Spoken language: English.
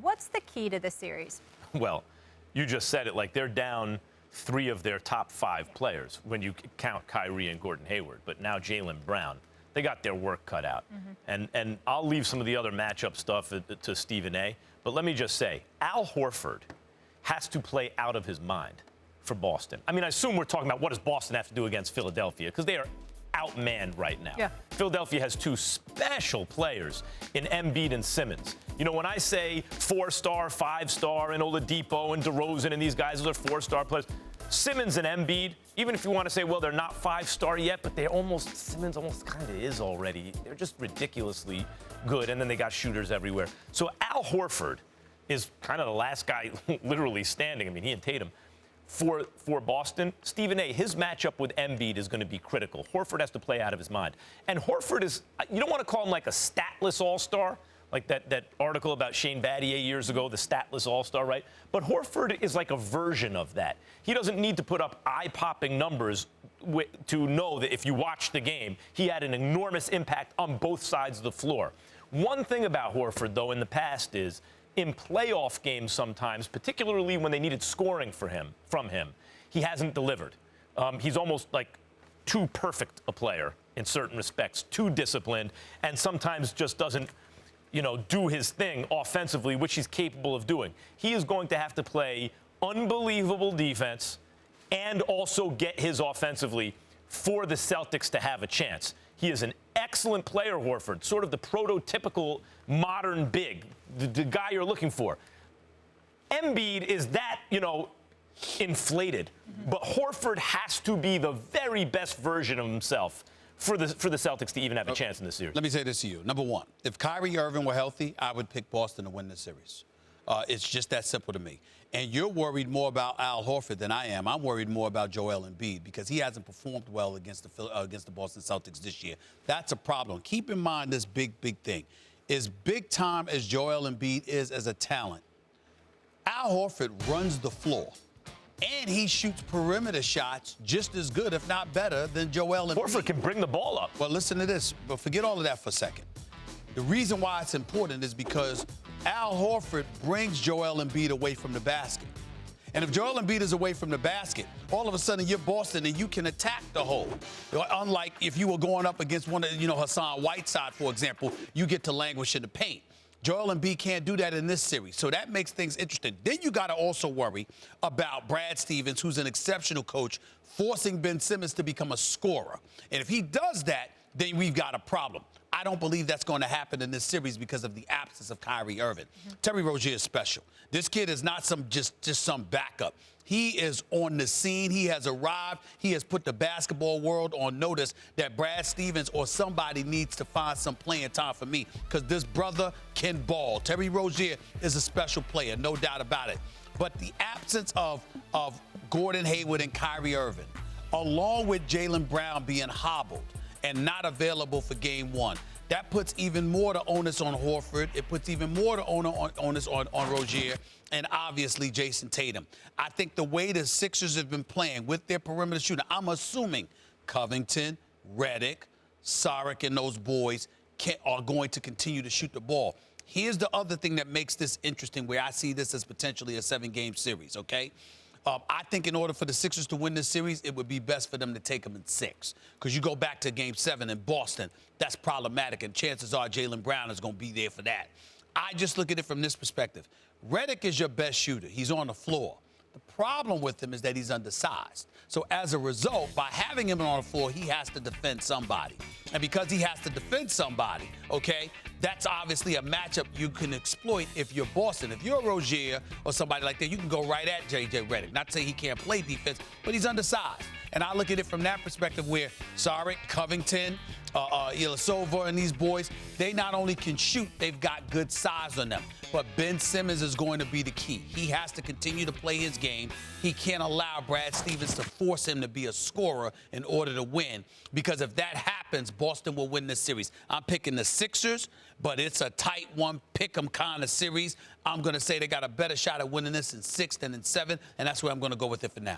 What's the key to the series? Well, you just said it. Like, they're down 3 of their top 5 players when you count Kyrie and Gordon Hayward. But now Jaylen Brown, they got their work cut out. And I'll leave some of the other matchup stuff to Stephen A. But let me just say, Al Horford has to play out of his mind for Boston. I mean, I assume we're talking about what does Boston have to do against Philadelphia, because they are outmanned right now. Yeah. Philadelphia has 2 special players in Embiid and Simmons. You know, when I say 4-star, 5-star, and Oladipo and DeRozan and these guys, those are 4-star players. Simmons and Embiid, even if you want to say, well, they're not 5-star yet, but Simmons almost kind of is already. They're just ridiculously good, and then they got shooters everywhere. So Al Horford is kind of the last guy literally standing. I mean, he and Tatum. For Boston, Stephen A., his matchup with Embiid is going to be critical. Horford has to play out of his mind. And Horford is, you don't want to call him like a statless all-star, like that article about Shane Battier years ago, the statless all-star, right? But Horford is like a version of that. He doesn't need to put up eye-popping numbers to know that if you watch the game, he had an enormous impact on both sides of the floor. One thing about Horford, though, in the past is, in playoff games sometimes, particularly when they needed scoring from him, he hasn't delivered. He's almost like too perfect a player in certain respects, too disciplined, and sometimes just doesn't, do his thing offensively, which he's capable of doing. He is going to have to play unbelievable defense and also get his offensively for the Celtics to have a chance. He is an excellent player, Horford, sort of the prototypical modern big, the guy you're looking for. Embiid is that, inflated. But Horford has to be the very best version of himself for the Celtics to even have a chance in this series. Let me say this to you. Number one, if Kyrie Irving were healthy, I would pick Boston to win this series. It's just that simple to me. And you're worried more about Al Horford than I am. I'm worried more about Joel Embiid because he hasn't performed well against the Boston Celtics this year. That's a problem. Keep in mind this big thing. As big time as Joel Embiid is as a talent, Al Horford runs the floor. And he shoots perimeter shots just as good, if not better, than Joel Embiid. Horford can bring the ball up. Well, listen to this. But forget all of that for a second. The reason why it's important is because Al Horford brings Joel Embiid away from the basket. And if Joel Embiid is away from the basket, all of a sudden you're Boston and you can attack the hole. Unlike if you were going up against one of, Hassan Whiteside, for example, you get to languish in the paint. Joel Embiid can't do that in this series. So that makes things interesting. Then you got to also worry about Brad Stevens, who's an exceptional coach, forcing Ben Simmons to become a scorer. And if he does that, then we've got a problem. I don't believe that's going to happen in this series because of the absence of Kyrie Irving. Terry Rozier is special. This kid is not just some backup. He is on the scene. He has arrived. He has put the basketball world on notice that Brad Stevens or somebody needs to find some playing time for me because this brother can ball. Terry Rozier is a special player, no doubt about it. But the absence of Gordon Hayward and Kyrie Irving, along with Jaylen Brown being hobbled and not available for game one, that puts even more the onus on Horford. It puts even more the onus on Rozier and obviously Jason Tatum. I think the way the Sixers have been playing with their perimeter shooter, I'm assuming Covington, Redick, Saric, and those boys are going to continue to shoot the ball. Here's the other thing that makes this interesting, where I see this as potentially a 7-game series, okay? I think in order for the Sixers to win this series, it would be best for them to take them in 6. Because you go back to Game 7 in Boston, that's problematic, and chances are Jaylen Brown is going to be there for that. I just look at it from this perspective. Redick is your best shooter. He's on the floor. The problem with him is that he's undersized. So as a result, by having him on the floor, he has to defend somebody. And because he has to defend somebody, okay, that's obviously a matchup you can exploit if you're Boston. If you're Rozier or somebody like that, you can go right at J.J. Redick. Not to say he can't play defense, but he's undersized. And I look at it from that perspective where Saric, Covington, Ilyasova and these boys, they not only can shoot, they've got good size on them. But Ben Simmons is going to be the key. He has to continue to play his game. He can't allow Brad Stevens to force him to be a scorer in order to win. Because if that happens, Boston will win this series. I'm picking the Sixers, but it's a tight one, pick-em kind of series. I'm going to say they got a better shot at winning this in 6 than in 7, and that's where I'm going to go with it for now.